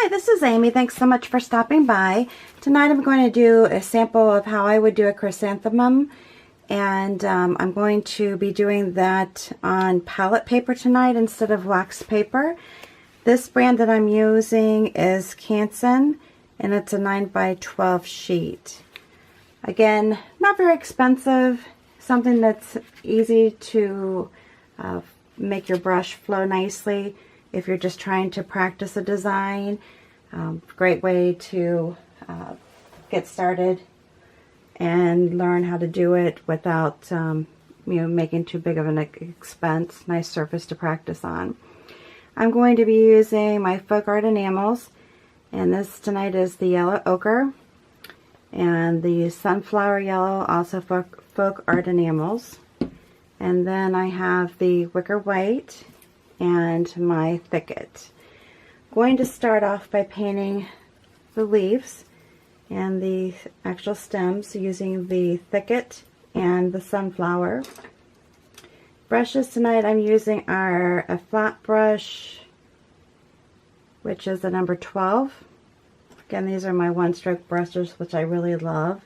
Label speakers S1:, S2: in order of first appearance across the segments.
S1: Hi, this is Amy. Thanks so much for stopping by. Tonight I'm going to do a sample of how I would do a chrysanthemum, and I'm going to be doing that on palette paper tonight instead of wax paper. This brand that I'm using is Canson, and it's a 9x12 sheet. Again, not very expensive, something that's easy to make your brush flow nicely if you're just trying to practice a design. Great way to get started and learn how to do it without making too big of an expense. Nice surface to practice on. I'm going to be using my folk art enamels, and this tonight is the yellow ochre and the sunflower yellow, also folk art enamels. And then I have the wicker white and my Thicket. Going to start off by painting the leaves and the actual stems using the Thicket and the sunflower. Brushes tonight I'm using are a flat brush, which is the number 12. Again, these are my one-stroke brushes, which I really love.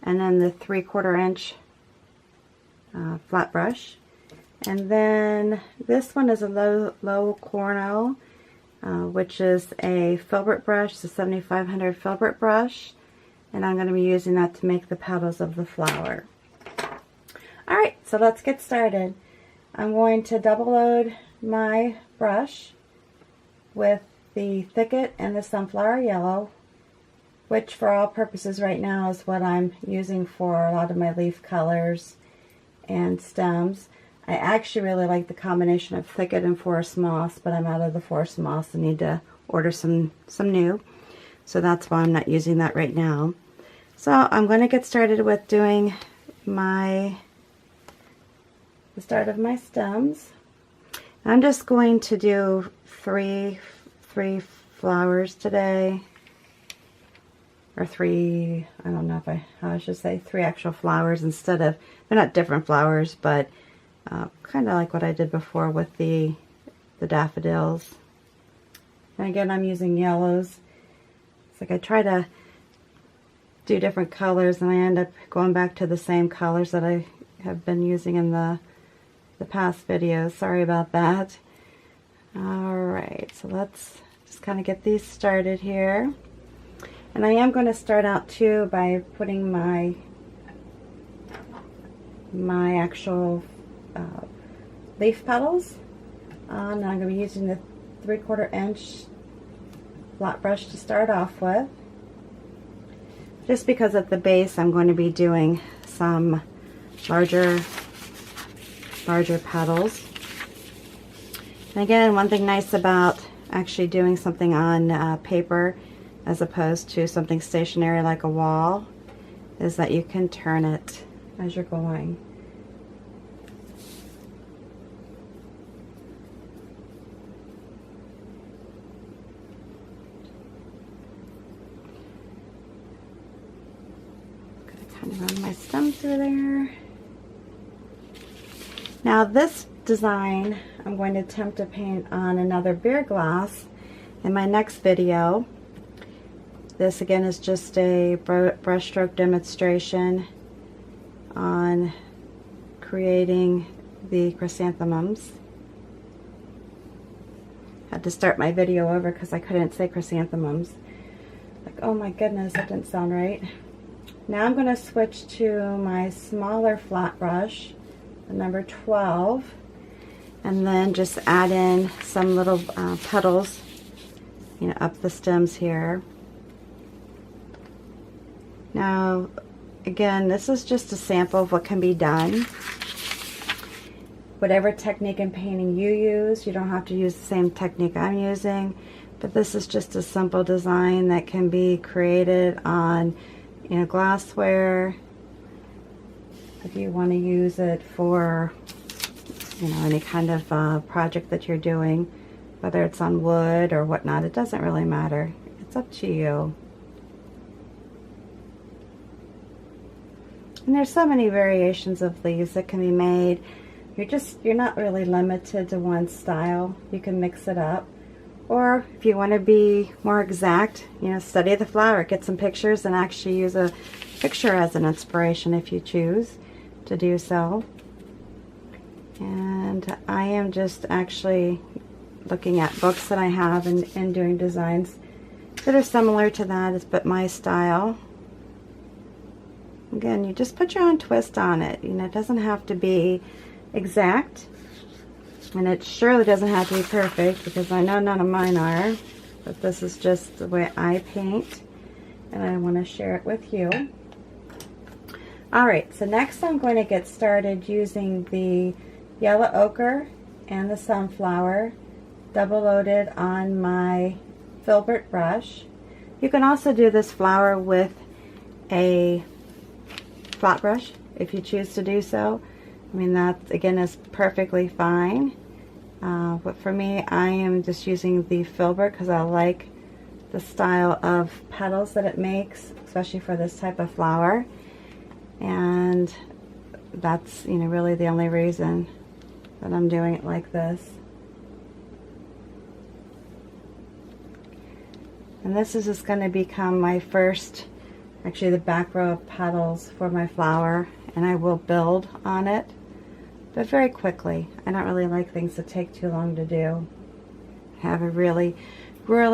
S1: And then the 3/4 inch flat brush. And then this one is a low cornel, which is a filbert brush, the 7500 filbert brush, and I'm going to be using that to make the petals of the flower. Alright, so let's get started. I'm going to double load my brush with the Thicket and the sunflower yellow, which for all purposes right now is what I'm using for a lot of my leaf colors and stems. I actually really like the combination of Thicket and forest moss, but I'm out of the forest moss and need to order some new. So that's why I'm not using that right now. So I'm going to get started with doing the start of my stems. I'm just going to do three flowers today, or three, I don't know how I should say, 3 actual flowers instead of, they're not different flowers, but kind of like what I did before with the daffodils. And again, I'm using yellows. It's like I try to do different colors and I end up going back to the same colors that I have been using in the past videos. Sorry about that. Alright, so let's just kind of get these started here. And I am going to start out too by putting my actual leaf petals on. And I'm going to be using the 3/4 inch flat brush to start off with. Just because at the base I'm going to be doing some larger petals. And again, one thing nice about actually doing something on paper as opposed to something stationary like a wall is that you can turn it as you're going. Kind of run my stem through there. Now this design I'm going to attempt to paint on another beer glass in my next video. This again is just a brushstroke demonstration on creating the chrysanthemums. Had to start my video over because I couldn't say chrysanthemums. Like, oh my goodness, that didn't sound right. Now I'm going to switch to my smaller flat brush, the number 12, and then just add in some little petals, up the stems here. Now, again, this is just a sample of what can be done. Whatever technique in painting you use, you don't have to use the same technique I'm using, but this is just a simple design that can be created on glassware. If you want to use it for any kind of project that you're doing, whether it's on wood or whatnot, it doesn't really matter. It's up to you. And there's so many variations of leaves that can be made. You're not really limited to one style. You can mix it up. Or if you want to be more exact, you know, study the flower, get some pictures, and actually use a picture as an inspiration if you choose to do so. And I am just actually looking at books that I have and doing designs that are similar to that, but my style. Again, you just put your own twist on it. You know, it doesn't have to be exact. And it surely doesn't have to be perfect, because I know none of mine are. But this is just the way I paint, and I want to share it with you. Alright, so next I'm going to get started using the yellow ochre and the sunflower double loaded on my filbert brush. You can also do this flower with a flat brush if you choose to do so. I mean, that again is perfectly fine. But for me, I am just using the filbert because I like the style of petals that it makes, especially for this type of flower. And that's, you know, really the only reason that I'm doing it like this. And this is just going to become my first, actually the back row of petals for my flower, and I will build on it, but very quickly. I don't really like things that take too long to do. I have a really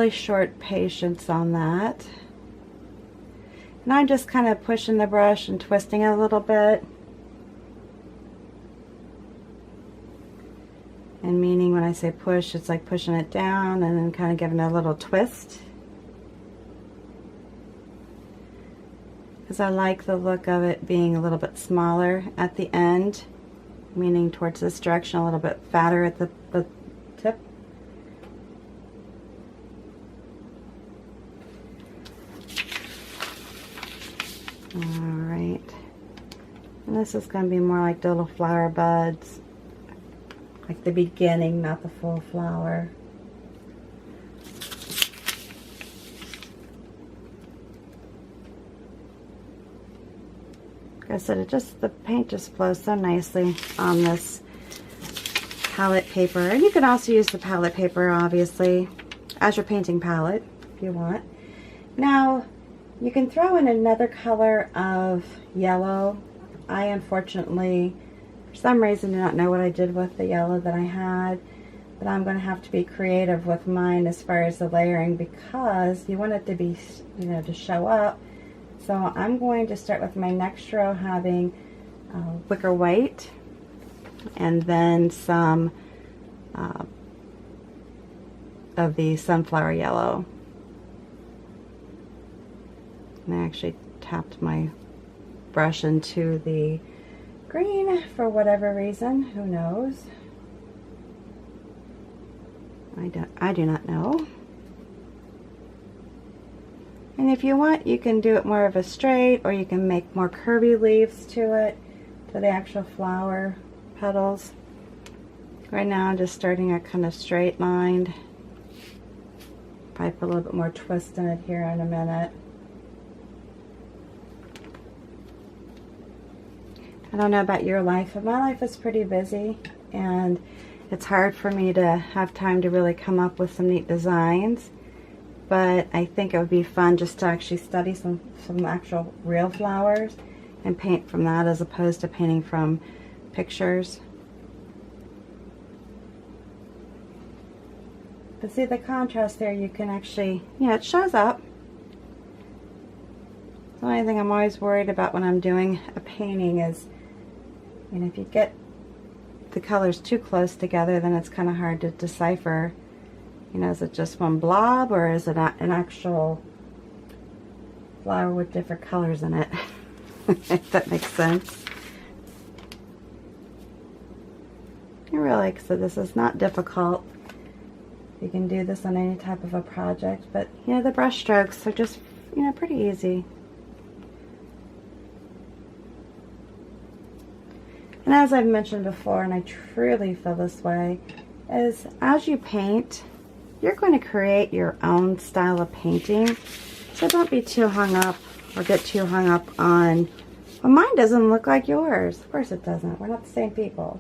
S1: short patience on that. And I'm just kind of pushing the brush and twisting it a little bit. And meaning when I say push, it's like pushing it down and then kind of giving it a little twist. Because I like the look of it being a little bit smaller at the end, meaning towards this direction, a little bit fatter at the tip. Alright, and this is going to be more like the little flower buds, like the beginning, not the full flower. Like I said, the paint just flows so nicely on this palette paper. And you can also use the palette paper, obviously, as your painting palette, if you want. Now, you can throw in another color of yellow. I, unfortunately, for some reason, do not know what I did with the yellow that I had. But I'm going to have to be creative with mine as far as the layering, because you want it to be, you know, to show up. So I'm going to start with my next row having Wicker White, and then some of the sunflower yellow. And I actually tapped my brush into the green for whatever reason. Who knows? I do not know. And if you want, you can do it more of a straight, or you can make more curvy leaves to it, to the actual flower petals. Right now I'm just starting a kind of straight lined. Probably put a little bit more twist in it here in a minute. I don't know about your life, but my life is pretty busy, and it's hard for me to have time to really come up with some neat designs. But I think it would be fun just to actually study some actual real flowers and paint from that, as opposed to painting from pictures. But see the contrast there, you can actually, yeah, it shows up. The only thing I'm always worried about when I'm doing a painting is, you know, if you get the colors too close together, then it's kind of hard to decipher. You know, is it just one blob, or is it an actual flower with different colors in it? If that makes sense. And really, like I said, this is not difficult. You can do this on any type of a project, but you know, the brush strokes are just, you know, pretty easy. And as I've mentioned before, and I truly feel this way, is as you paint, you're going to create your own style of painting. So don't be too hung up, or get too hung up on, well, mine doesn't look like yours. Of course it doesn't. We're not the same people.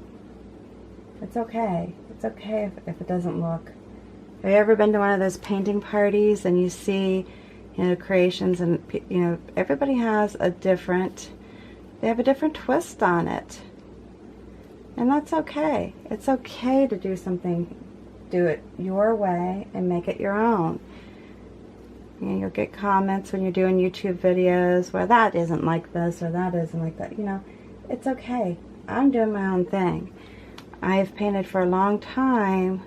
S1: It's okay. It's okay if it doesn't look Have you ever been to one of those painting parties and you see, you know, creations, and you know, everybody has a different, they have a different twist on it. And that's okay. It's okay to do something, do it your way and make it your own. You know, you'll get comments when you're doing YouTube videos where that isn't like this or that isn't like that. You know, it's okay. I'm doing my own thing. I've painted for a long time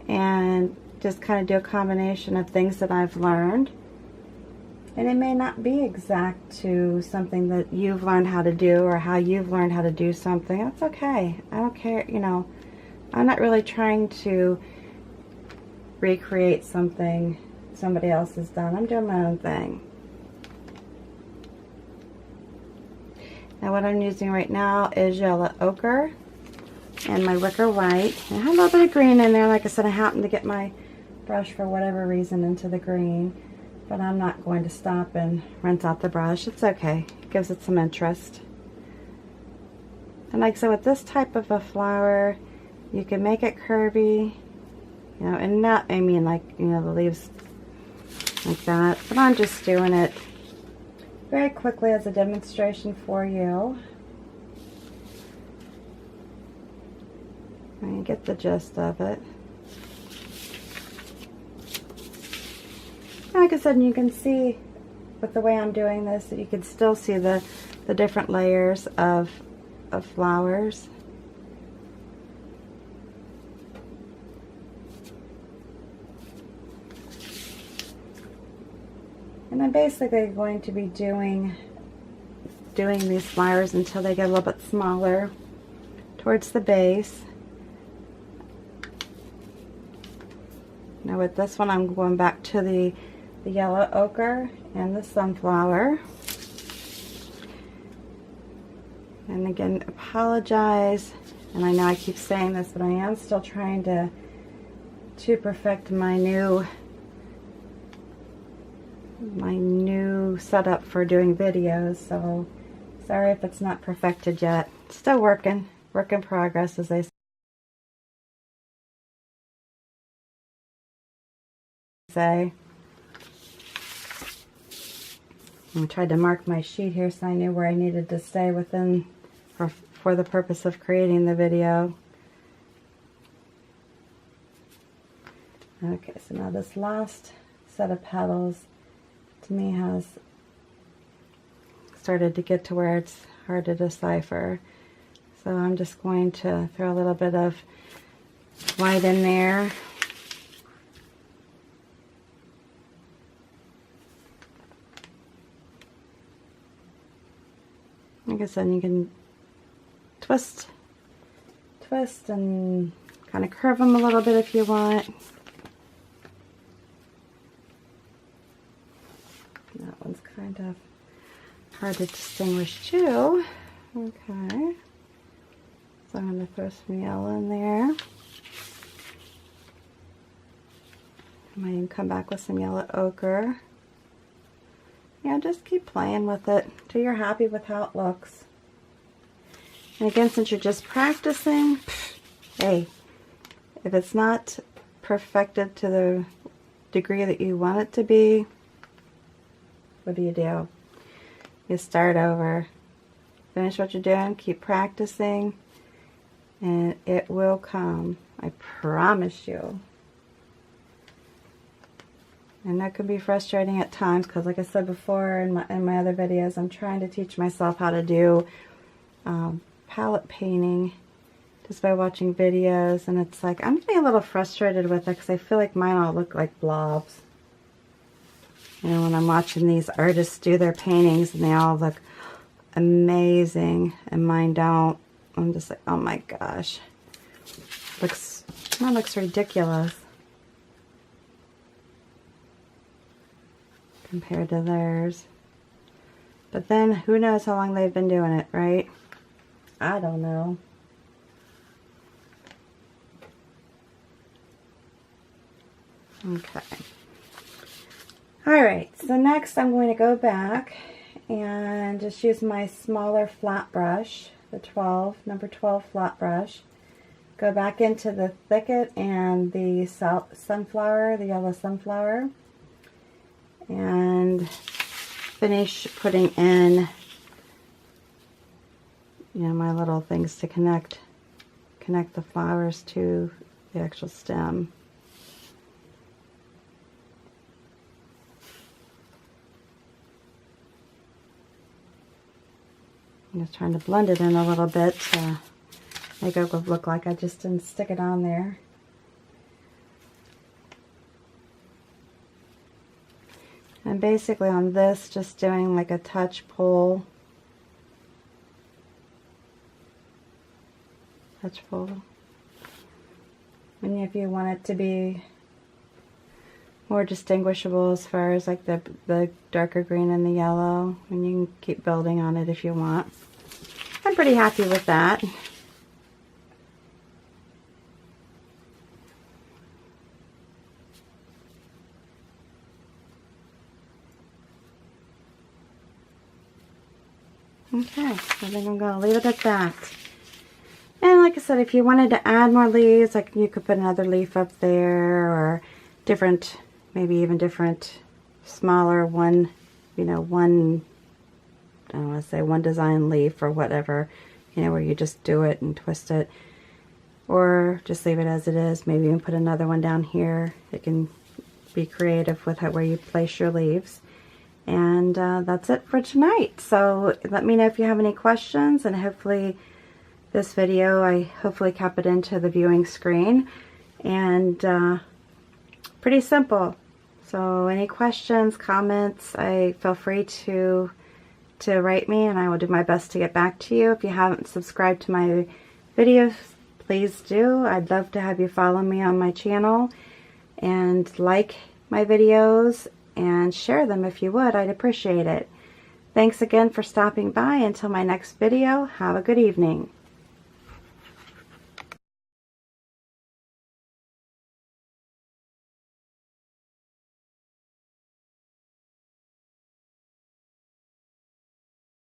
S1: and just kind of do a combination of things that I've learned. And it may not be exact to something that you've learned how to do or how you've learned how to do something. That's okay. I don't care, you know. I'm not really trying to recreate something somebody else has done. I'm doing my own thing. Now what I'm using right now is yellow ochre and my Wicker White. And I have a little bit of green in there. Like I said, I happened to get my brush for whatever reason into the green. But I'm not going to stop and rinse out the brush. It's okay. It gives it some interest. And like I said, with this type of a flower, you can make it curvy, you know, and not, I mean, like, you know, the leaves like that. But I'm just doing it very quickly as a demonstration for you. And you get the gist of it. Like I said, you can see with the way I'm doing this that you can still see the different layers of flowers. And I'm basically going to be doing these flowers until they get a little bit smaller towards the base. Now with this one, I'm going back to the yellow ochre and the sunflower. And again, apologize, and I know I keep saying this, but I am still trying to perfect my new setup for doing videos, so sorry if it's not perfected yet. Still work in progress, as they say. I tried to mark my sheet here so I knew where I needed to stay within, or for the purpose of creating the video. Okay, so now this last set of petals to me has started to get to where it's hard to decipher. So I'm just going to throw a little bit of white in there. Like I said, you can twist and kind of curve them a little bit if you want. That one's kind of hard to distinguish too. Okay, so I'm going to throw some yellow in there. I might even come back with some yellow ochre. Yeah, just keep playing with it till you're happy with how it looks. And again, since you're just practicing, hey, if it's not perfected to the degree that you want it to be, what do? You start over. Finish what you're doing, keep practicing, and it will come. I promise you. And that can be frustrating at times because, like I said before in my other videos, I'm trying to teach myself how to do palette painting just by watching videos. And it's like, I'm getting a little frustrated with it because I feel like mine all look like blobs. You know, when I'm watching these artists do their paintings and they all look amazing and mine don't. I'm just like, oh my gosh. That looks ridiculous compared to theirs. But then who knows how long they've been doing it, right? I don't know. Okay. Alright, so next I'm going to go back and just use my smaller flat brush, the number 12 flat brush. go back into the Thicket and the sunflower, the yellow sunflower, and finish putting in, you know, my little things to connect the flowers to the actual stem. I'm just trying to blend it in a little bit to make it look like I just didn't stick it on there. And basically on this, just doing like a touch pull. And if you want it to be more distinguishable as far as like the darker green and the yellow, and you can keep building on it if you want. I'm pretty happy with that. Okay, I think I'm going to leave it at that. And like I said, if you wanted to add more leaves, like you could put another leaf up there, or different, maybe even different, smaller one, you know, one, I don't want to say one design leaf or whatever, you know, where you just do it and twist it. Or just leave it as it is. Maybe even put another one down here. It can be creative with where you place your leaves. And that's it for tonight. So let me know if you have any questions, and hopefully this video, I hopefully kept it into the viewing screen. And pretty simple. So any questions, comments, I feel free to write me, and I will do my best to get back to you. If you haven't subscribed to my videos, please do. I'd love to have you follow me on my channel and like my videos and share them if you would. I'd appreciate it. Thanks again for stopping by. Until my next video, have a good evening.